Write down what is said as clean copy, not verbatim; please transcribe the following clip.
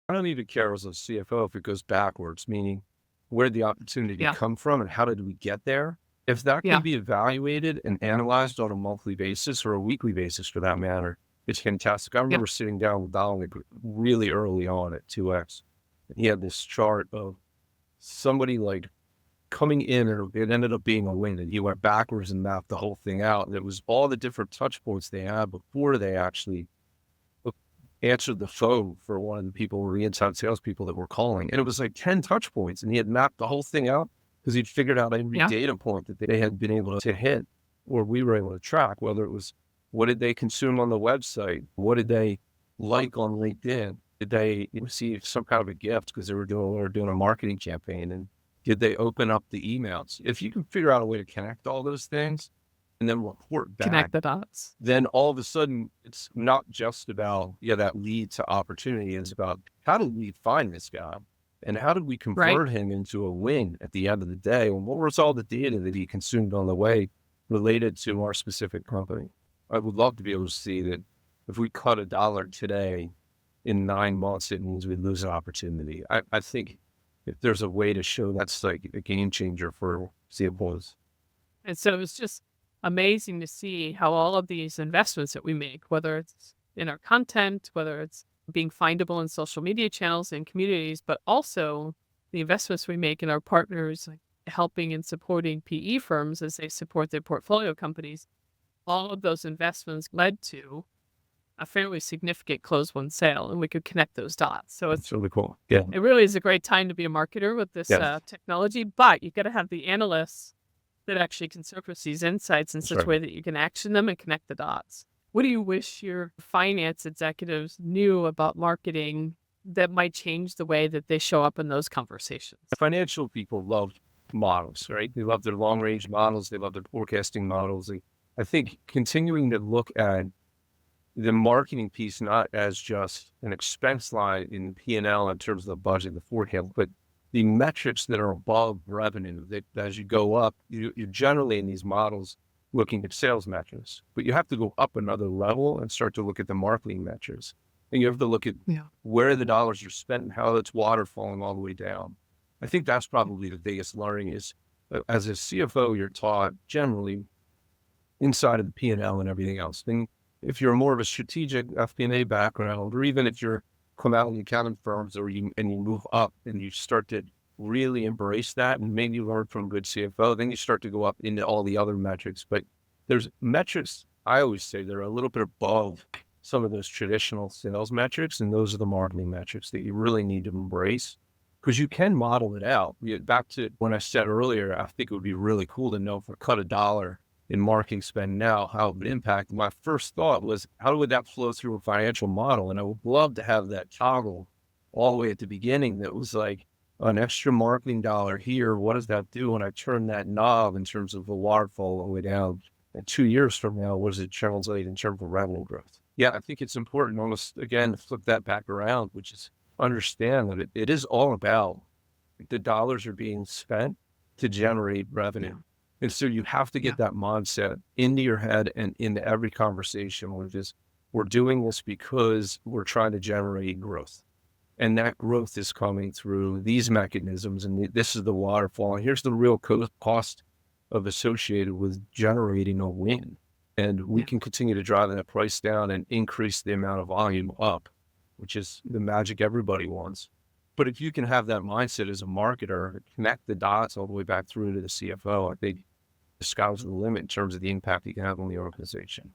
I don't even care as a CFO if it goes backwards, meaning where did the opportunity Yeah. come from and how did we get there? If that can Yeah. be evaluated and analyzed on a monthly basis or a weekly basis for that matter, it's fantastic. I Yeah. remember sitting down with Dominic really early on at 2X. And he had this chart of somebody like coming in, and it ended up being a win. And he went backwards and mapped the whole thing out. And it was all the different touch points they had before they actually answered the phone for one of the people, or the inside salespeople that were calling. And it was like 10 touch points. And he had mapped the whole thing out because he'd figured out every Yeah. data point that they had been able to hit, or we were able to track, whether it was what did they consume on the website? What did they like on LinkedIn? Did they receive some kind of a gift because they were doing a marketing campaign? And did they open up the emails? If you can figure out a way to connect all those things and then report back, Connect the dots. then all of a sudden it's not just about, that lead to opportunity. It's about how did we find this guy and how did we Right. convert him into a win at the end of the day? And what was all the data that he consumed on the way related to our specific company? I would love to be able to see that if we cut $1 today in 9 months, it means we lose an opportunity. I think if there's a way to show that's like a game changer for CFOs. And so it's just amazing to see how all of these investments that we make, whether it's in our content, whether it's being findable in social media channels and communities, but also the investments we make in our partners, like helping and supporting PE firms as they support their portfolio companies. All of those investments led to a fairly significant close-won sale, and we could connect those dots. So It's really cool. Yeah. it really is a great time to be a marketer with this Yes. technology, but you got to have the analysts that actually can surface these insights in That's such a right. way that you can action them and connect the dots. What do you wish your finance executives knew about marketing that might change the way that they show up in those conversations? Financial people love models, right? They love their long range models. They love their forecasting models. I think continuing to look at the marketing piece, not as just an expense line in P&L in terms of the budget, the forecast, but the metrics that are above revenue, that as you go up, you're generally in these models looking at sales metrics, but you have to go up another level and start to look at the marketing metrics. And you have to look at Yeah. where the dollars are spent and how it's waterfalling all the way down. I think that's probably the biggest learning is as a CFO, you're taught generally inside of the P&L and everything else. Then if you're more of a strategic FP&A background, or even if you're come out in the accounting firms you move up and you start to really embrace that and maybe learn from a good CFO, then you start to go up into all the other metrics. But there's metrics, I always say they're a little bit above some of those traditional sales metrics. And those are the marketing metrics that you really need to embrace because you can model it out. Back to when I said earlier, I think it would be really cool to know if we cut $1 in marketing spend now, how it would impact. My first thought was, how would that flow through a financial model? And I would love to have that toggle all the way at the beginning that was like an extra marketing dollar here. What does that do when I turn that knob in terms of the waterfall all the way down? And 2 years from now, what does it translate in terms of revenue growth? Yeah, I think it's important almost, again, to flip that back around, which is understand that it is all about the dollars are being spent to generate revenue. And so you have to get that mindset into your head and into every conversation, which is we're doing this because we're trying to generate growth. And that growth is coming through these mechanisms. And this is the waterfall. And here's the real cost of associated with generating a win. And we can continue to drive that price down and increase the amount of volume up, which is the magic everybody wants. But if you can have that mindset as a marketer, connect the dots all the way back through to the CFO, I think the sky's the limit in terms of the impact you can have on the organization.